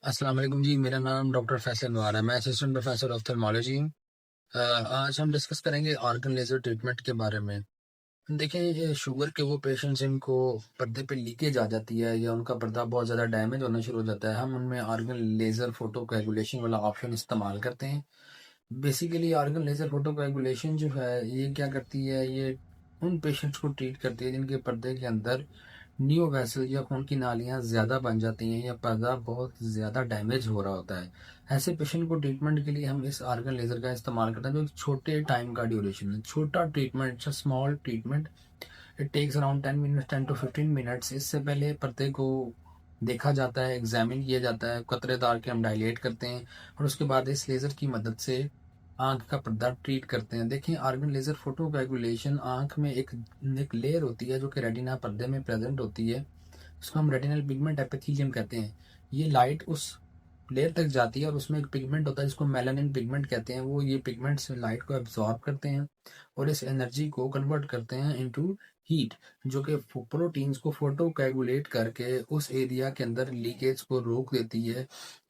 अस्सलाम वालेकुम जी। मेरा नाम डॉक्टर फैसल नवार है। मैं असिस्टेंट प्रोफेसर ऑफ्थल्मोलॉजी। आज हम डिस्कस करेंगे ऑर्गन लेजर ट्रीटमेंट के बारे में। देखिए, ये शुगर के वो पेशेंट्स जिनको पर्दे पे लीकेज आ जाती है या उनका पर्दा बहुत ज़्यादा डैमेज होना शुरू हो जाता है, हम उनमें ऑर्गन लेजर फोटो कोएगुलेशन वाला ऑप्शन इस्तेमाल करते हैं। Basically argon laser photo coagulation जो है ये क्या करती है, ये उन पेशेंट्स को ट्रीट करती है जिनके पर्दे के अंदर न्यू वेसल या खून की नालियां ज़्यादा बन जाती हैं या पर्दा बहुत ज़्यादा डैमेज हो रहा होता है। ऐसे पेशेंट को ट्रीटमेंट के लिए हम इस आर्गन लेज़र का इस्तेमाल करते हैं, जो एक छोटे टाइम का ड्यूरेशन है। छोटा treatment, small treatment. It takes around 10 minutes, 10 to 15 minutes. इससे पहले पर्दे को देखा जाता है, एग्जामिन किया जाता है, कतरेदार के हम डायलेट करते हैं और उसके बाद इस लेज़र की मदद से आंख का पर्दा ट्रीट करते हैं। देखिए, आर्गन लेज़र फोटो कोएगुलेशन आंख में एक लेयर होती है जो कि रेटिना पर्दे में प्रेजेंट होती है। उसको हम रेटिनल पिगमेंट एपिथेलियम कहते हैं। ये लाइट उस लेयर तक जाती है और उसमें एक पिगमेंट होता है जिसको मेलानिन पिगमेंट कहते हैं। वो ये पिगमेंट्स लाइट को एब्जॉर्ब करते हैं और इस एनर्जी को कन्वर्ट करते हैं इनटू हीट, जो कि प्रोटीन्स को फोटो कोएगुलेट करके उस एरिया के अंदर लीकेज को रोक देती है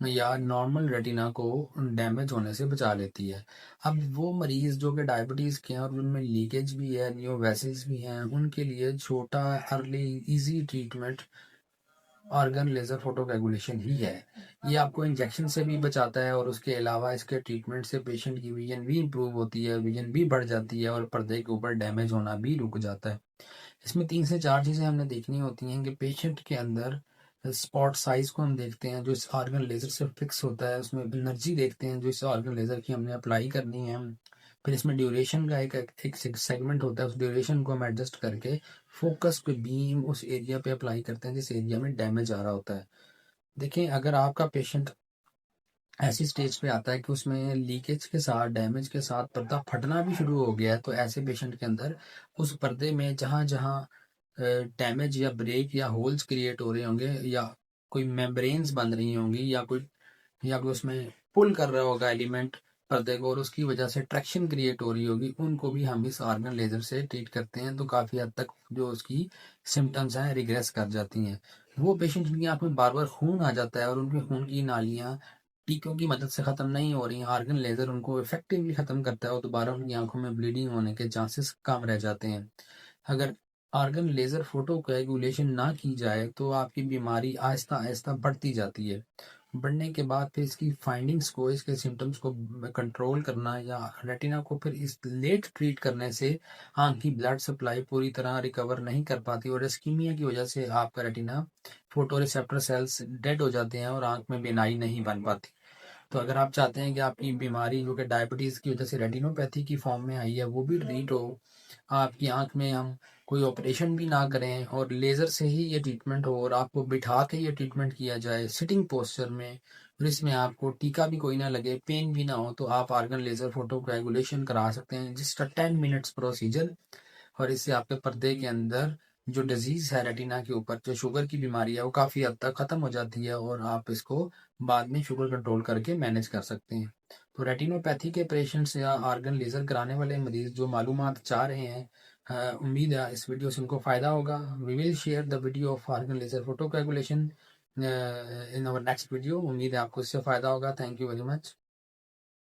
या नॉर्मल रेटिना को डैमेज होने से बचा लेती है। अब वो मरीज जो कि डायबिटीज़ के हैं और उनमें लीकेज भी है, न्यू वेसल्स भी हैं, उनके लिए छोटा early easy treatment argon laser photo coagulation ही है। ये आपको इंजेक्शन से भी बचाता है और उसके अलावा इसके ट्रीटमेंट से पेशेंट की विजन भी इम्प्रूव होती है, विजन भी बढ़ जाती है और पर्दे के ऊपर डैमेज होना भी रुक जाता है। इसमें 3 से 4 चीज़ें हमने देखनी होती हैं कि पेशेंट के अंदर स्पॉट साइज को हम देखते हैं जो इस ऑर्गन लेजर से फिक्स होता है, उसमें एनर्जी देखते हैं जो इस ऑर्गन लेजर की हमने अप्लाई करनी है। फिर इसमें ड्यूरेशन का एक सेगमेंट होता है, उस ड्यूरेशन को हम एडजस्ट करके फोकस पे बीम उस एरिया पे अप्लाई करते हैं जिस एरिया में डैमेज आ रहा होता है। देखिए, अगर आपका पेशेंट ऐसी स्टेज पे आता है कि उसमें लीकेज के साथ, डैमेज के साथ पर्दा फटना भी शुरू हो गया है, तो ऐसे पेशेंट के अंदर उस पर्दे में जहाँ जहाँ डैमेज या ब्रेक या होल्स क्रिएट हो रहे होंगे या कोई मेम्ब्रेन्स बन रही होंगी या कोई उसमें पुल कर रहा होगा एलिमेंट पर्दे को और उसकी वजह से ट्रैक्शन क्रिएट हो रही होगी, उनको भी हम इस ऑर्गन लेजर से ट्रीट करते हैं। तो काफ़ी हद तक जो उसकी सिम्टम्स हैं रिग्रेस कर जाती हैं। वो पेशेंट जिनकी आंख में बार बार खून आ जाता है और उनकी खून की नालियाँ टीकों की मदद से ख़त्म नहीं हो रही हैं, आर्गन लेज़र उनको इफेक्टिवली ख़त्म करता है और दोबारा उनकी आंखों में ब्लीडिंग होने के चांसेस कम रह जाते हैं। अगर आर्गन लेज़र फोटो कोएगुलेशन ना की जाए तो आपकी बीमारी आहिस्ता आहिस्ता बढ़ती जाती है। बढ़ने के बाद फिर इसकी फाइंडिंग्स को, इसके सिम्टम्स को कंट्रोल करना या रेटिना को फिर इस लेट ट्रीट करने से आंख की ब्लड सप्लाई पूरी तरह रिकवर नहीं कर पाती और इस्कीमिया की वजह से आपका retina photo receptor cells dead हो जाते हैं और आंख में बिनाई नहीं बन पाती। तो अगर आप चाहते हैं कि आपकी बीमारी जो कि डायबिटीज़ की वजह से रेटिनोपैथी की फॉर्म में आई है वो भी ट्रीट हो, आपकी आंख में हम कोई ऑपरेशन भी ना करें और लेज़र से ही ये ट्रीटमेंट हो और आपको बिठा के ये ट्रीटमेंट किया जाए सिटिंग पोस्चर में और इसमें आपको टीका भी कोई ना लगे, पेन भी ना हो, तो आप आर्गन लेज़र फोटो कोएगुलेशन करा सकते हैं। जस्ट 10 मिनट्स प्रोसीजर और इससे आपके पर्दे के अंदर जो डिजीज है रेटिना के ऊपर, जो शुगर की बीमारी है, वो काफ़ी हद तक ख़त्म हो जाती है और आप इसको बाद में शुगर कंट्रोल करके मैनेज कर सकते हैं। तो रेटिनोपैथी के पेशेंट्स या आर्गन लेज़र कराने वाले मरीज जो मालूमात चाह रहे हैं, उम्मीद है इस वीडियो से उनको फ़ायदा होगा। We will share the video of argon laser photo coagulation in our next video. उम्मीद है आपको इससे फ़ायदा होगा। Thank you very much.